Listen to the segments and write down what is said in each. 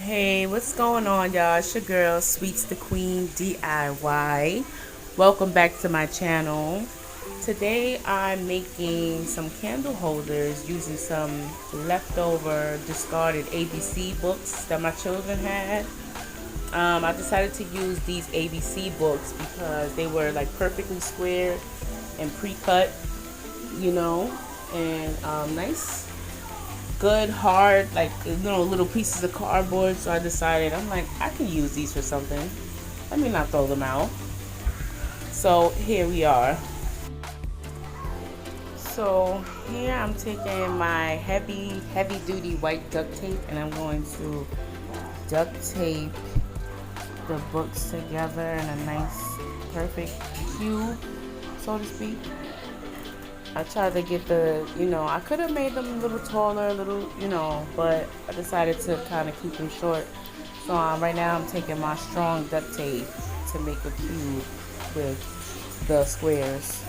Hey, what's going on, y'all? It's your girl, Sweets the Queen DIY. Welcome back to my channel. Today I'm making some candle holders using some leftover discarded ABC books that my children had. I decided to use these ABC books because they were like perfectly squared and pre-cut, and nice, good, hard, like little pieces of cardboard. So I decided, I'm like, I can use these for something. Let me not throw them out. So here we are. So here I'm taking my heavy duty white duct tape and I'm going to duct tape the books together in a nice perfect cube, so to speak. I tried to get I could have made them a little taller, but I decided to kind of keep them short. So right now I'm taking my strong duct tape to make a cube with the squares.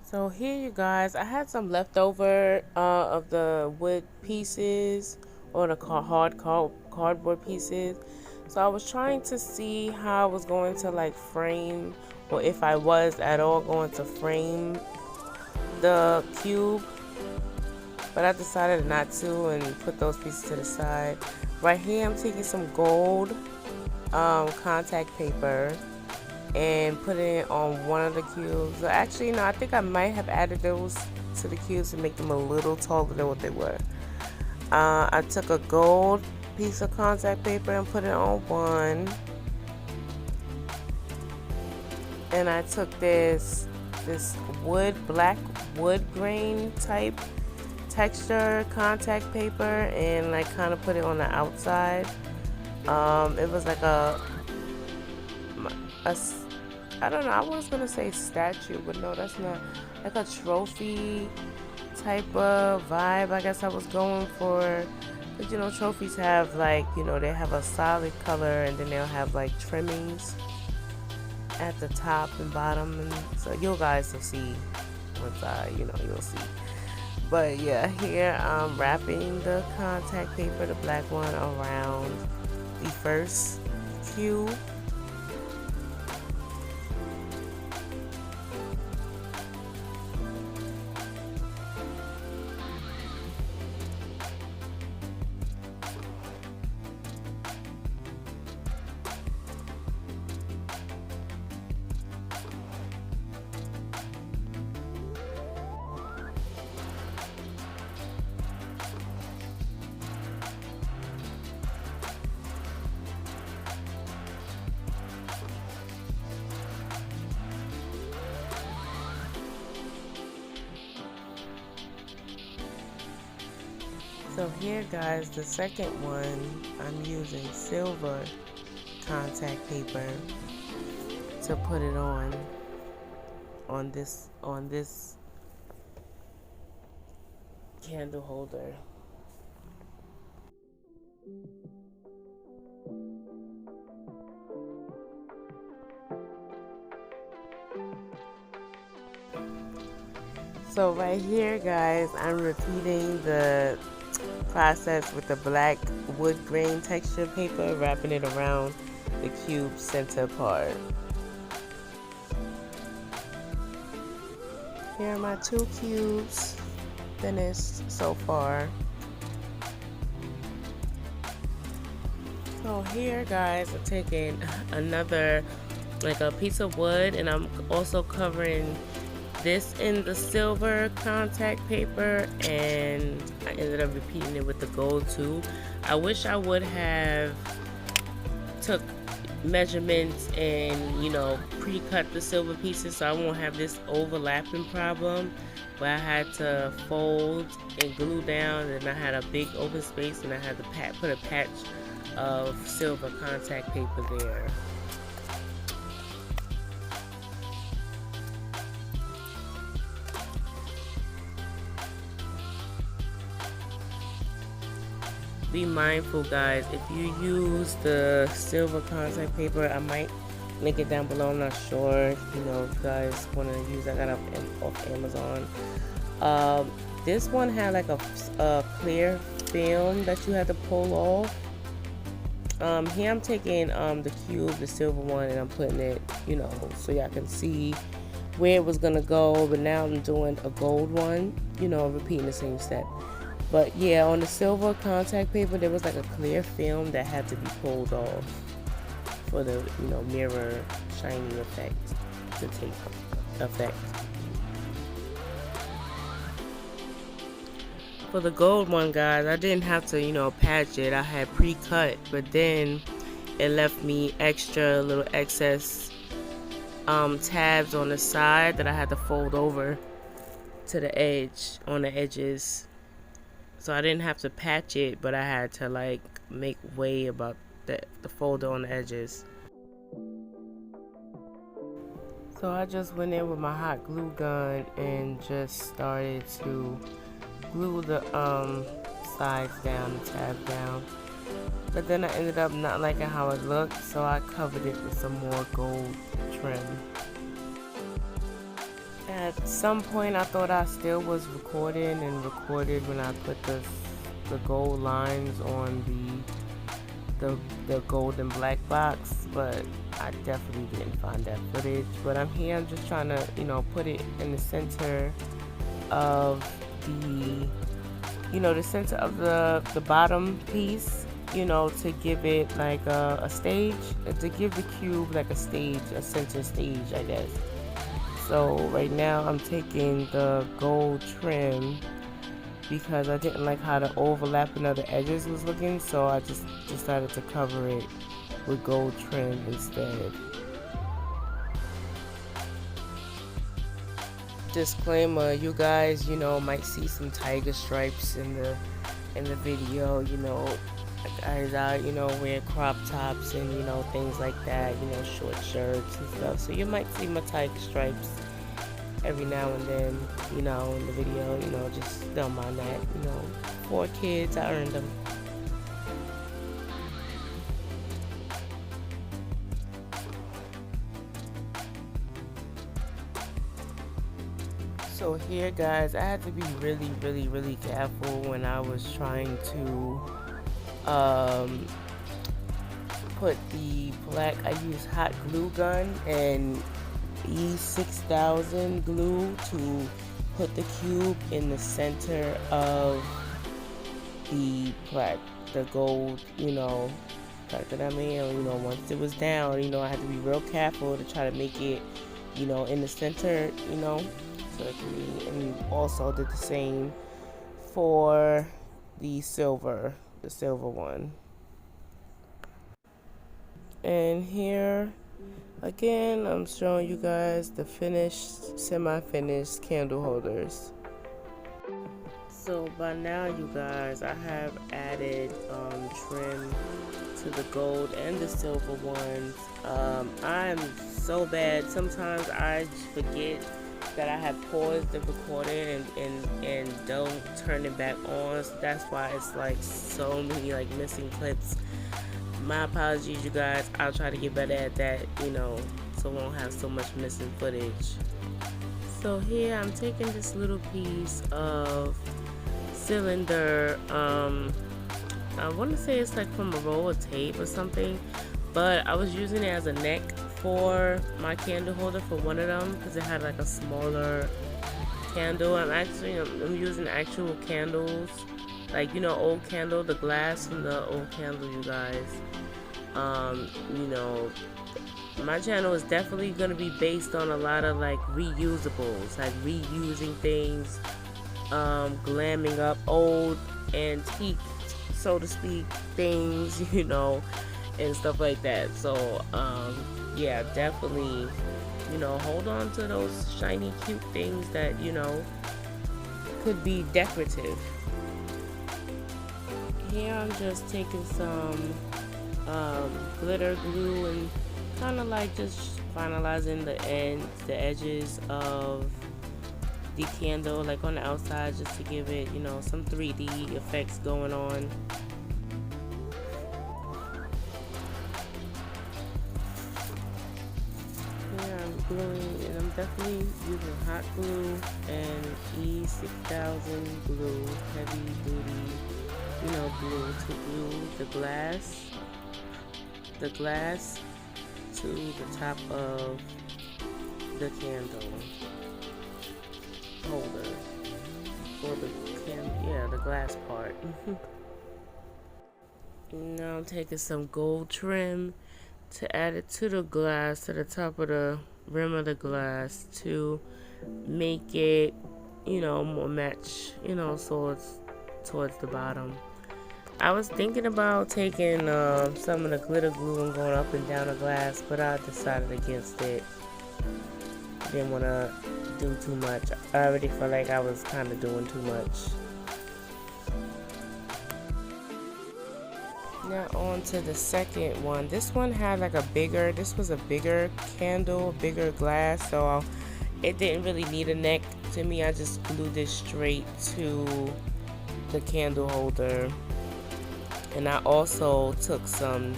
So here, you guys, I had some leftover of the wood pieces or the cardboard pieces. So I was trying to see how I was going to like frame, or if I was at all going to frame the cube, but I decided not to and put those pieces to the side. Right here I'm taking some gold contact paper and put it on one of the cubes. Actually, no, I think I might have added those to the cubes to make them a little taller than what they were. I took a gold piece of contact paper and put it on one. And I took this black wood grain type texture contact paper and like kind of put it on the outside. It was like I don't know, I was gonna say statue, but no, that's not, like a trophy type of vibe I guess I was going for. But trophies have like, they have a solid color and then they'll have like trimmings at the top and bottom, and so you guys will see once you'll see. But yeah, here I'm wrapping the contact paper, the black one, around the first cube. So here, guys, the second one, I'm using silver contact paper to put it on this candle holder. So right here, guys, I'm repeating the process with the black wood grain texture paper, wrapping it around the cube center part. Here are my 2 cubes finished so far. So here guys, I'm taking another like a piece of wood, and I'm also covering this in the silver contact paper, and I ended up repeating it with the gold too. I wish I would have took measurements and, you know, pre-cut the silver pieces so I won't have this overlapping problem, but I had to fold and glue down, and I had a big open space, and I had to put a patch of silver contact paper there. Be mindful guys, if you use the silver contact paper, I might link it down below, I'm not sure, you know, if you guys want to use, I got it off Amazon. This one had like a clear film that you had to pull off. Here I'm taking the cube, the silver one, and I'm putting it, you know, so y'all can see where it was gonna go, but now I'm doing a gold one, you know, repeating the same step. But yeah, on the silver contact paper, there was like a clear film that had to be pulled off for the, you know, mirror shiny effect, the tape effect. For the gold one, guys, I didn't have to, you know, patch it. I had pre-cut, but then it left me extra little excess tabs on the side that I had to fold over to the edge, on the edges. So I didn't have to patch it, but I had to like make way about the folder on the edges. So I just went in with my hot glue gun and just started to glue the sides down, the tab down. But then I ended up not liking how it looked, so I covered it with some more gold trim. At some point I thought I still was recording and recorded when I put the gold lines on the gold and black box, but I definitely didn't find that footage. But I'm here, I'm just trying to, you know, put it in the center of the, you know, the center of the bottom piece, you know, to give it like a stage, to give the cube like a stage, a center stage, I guess. So right now I'm taking the gold trim because I didn't like how the overlapping of the edges was looking, so I just decided to cover it with gold trim instead. Disclaimer, you guys, you know, might see some tiger stripes in the video, you know, guys out, you know, wear crop tops and, you know, things like that, you know, short shirts and stuff, so you might see my tiger stripes every now and then, you know, in the video, you know, just don't mind that, you know, 4 kids, I earned them. So here guys, I had to be really careful when I was trying to put the black, I used hot glue gun and E6000 glue to put the cube in the center of the black, the gold, you know, that I mean, you know, once it was down, you know, I had to be real careful to try to make it, you know, in the center, you know, so it can be, and also did the same for the silver one. And here again, I'm showing you guys the finished, semi-finished candle holders. So by now, you guys, I have added trim to the gold and the silver ones. I'm so bad. Sometimes I forget that I have paused the recording and don't turn it back on. So that's why it's like so many like missing clips. My apologies, you guys. I'll try to get better at that, you know, so I won't have so much missing footage. So here I'm taking this little piece of cylinder, I want to say it's like from a roll of tape or something, but I was using it as a neck for my candle holder for one of them because it had like a smaller candle. I'm using actual candles, like old candle, the glass from the old candle, you guys. You know, my channel is definitely gonna be based on a lot of like reusables, like reusing things, glamming up old antique, so to speak, things, and stuff like that. So, yeah, definitely, hold on to those shiny, cute things that, could be decorative. Here I'm just taking some glitter glue and kind of like just finalizing the edges of the candle, like on the outside, just to give it, some 3D effects going on. Here I'm gluing, and I'm definitely using hot glue and E6000 glue, heavy duty, glue to glue the glass to the top of the candle holder, or the glass part. Now I'm taking some gold trim to add it to the glass, to the top of the rim of the glass, to make it, more match, towards the bottom. I was thinking about taking some of the glitter glue and going up and down the glass, but I decided against it. Didn't want to do too much. I already felt like I was kind of doing too much. Now on to the second one. This one had like this was a bigger candle, bigger glass, so it didn't really need a neck to me. I just glued this straight to the candle holder. And I also took some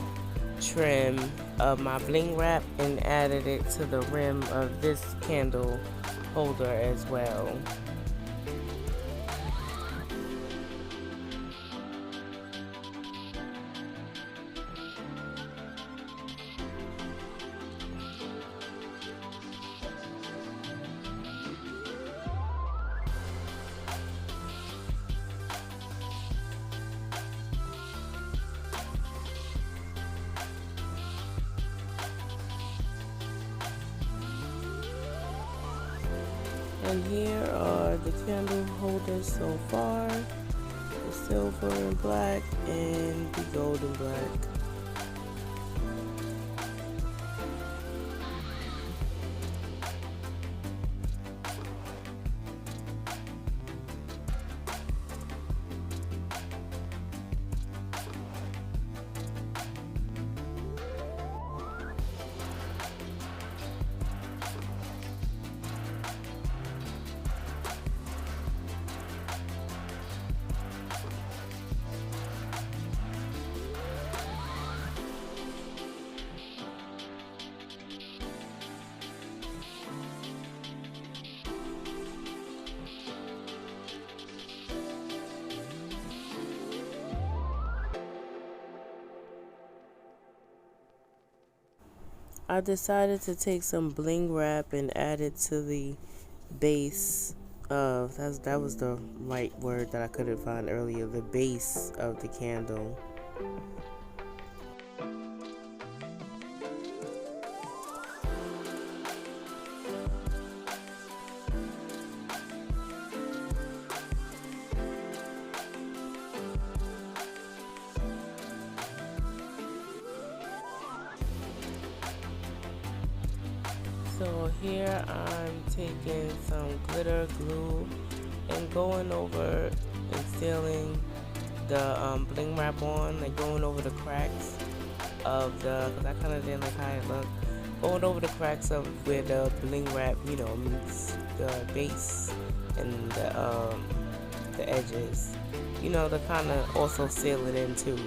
trim of my bling wrap and added it to the rim of this candle holder as well. And here are the candle holders so far: the silver and black and the gold and black. I decided to take some bling wrap and add it to the base of, that was the right word that I couldn't find earlier, the base of the candle. So here I'm taking some glitter glue and going over and sealing the bling wrap on, like going over the cracks of because I kind of didn't like how it looked. Going over the cracks of where the bling wrap, meets the base and the edges, to kind of also seal it in too.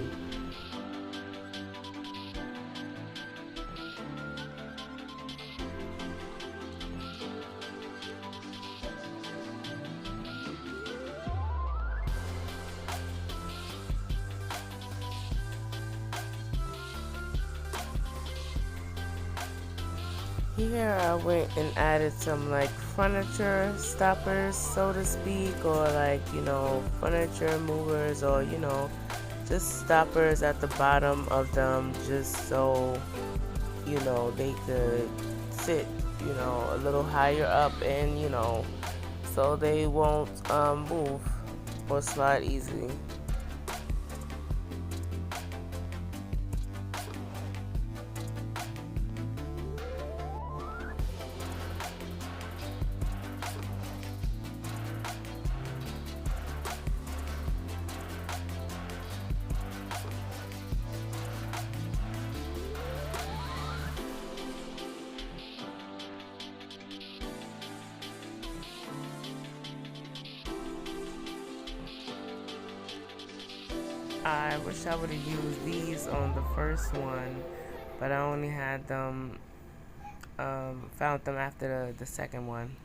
Here I went and added some like furniture stoppers, so to speak, or like, furniture movers, or just stoppers at the bottom of them, just so they could sit a little higher up, and so they won't move or slide easily. I wish I would have used these on the first one, but I only had them, found them after the second one.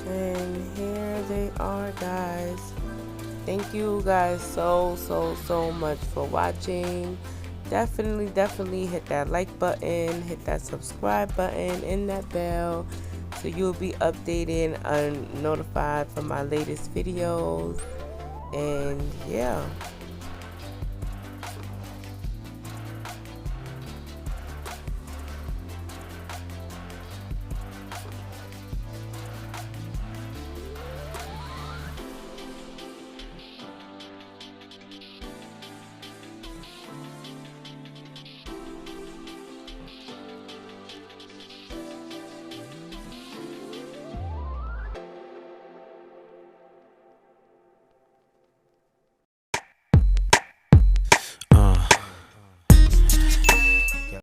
And here they are, guys. Thank you guys so much for watching. Definitely hit that like button, hit that subscribe button, and that bell, so you'll be updated and notified for my latest videos. And yeah.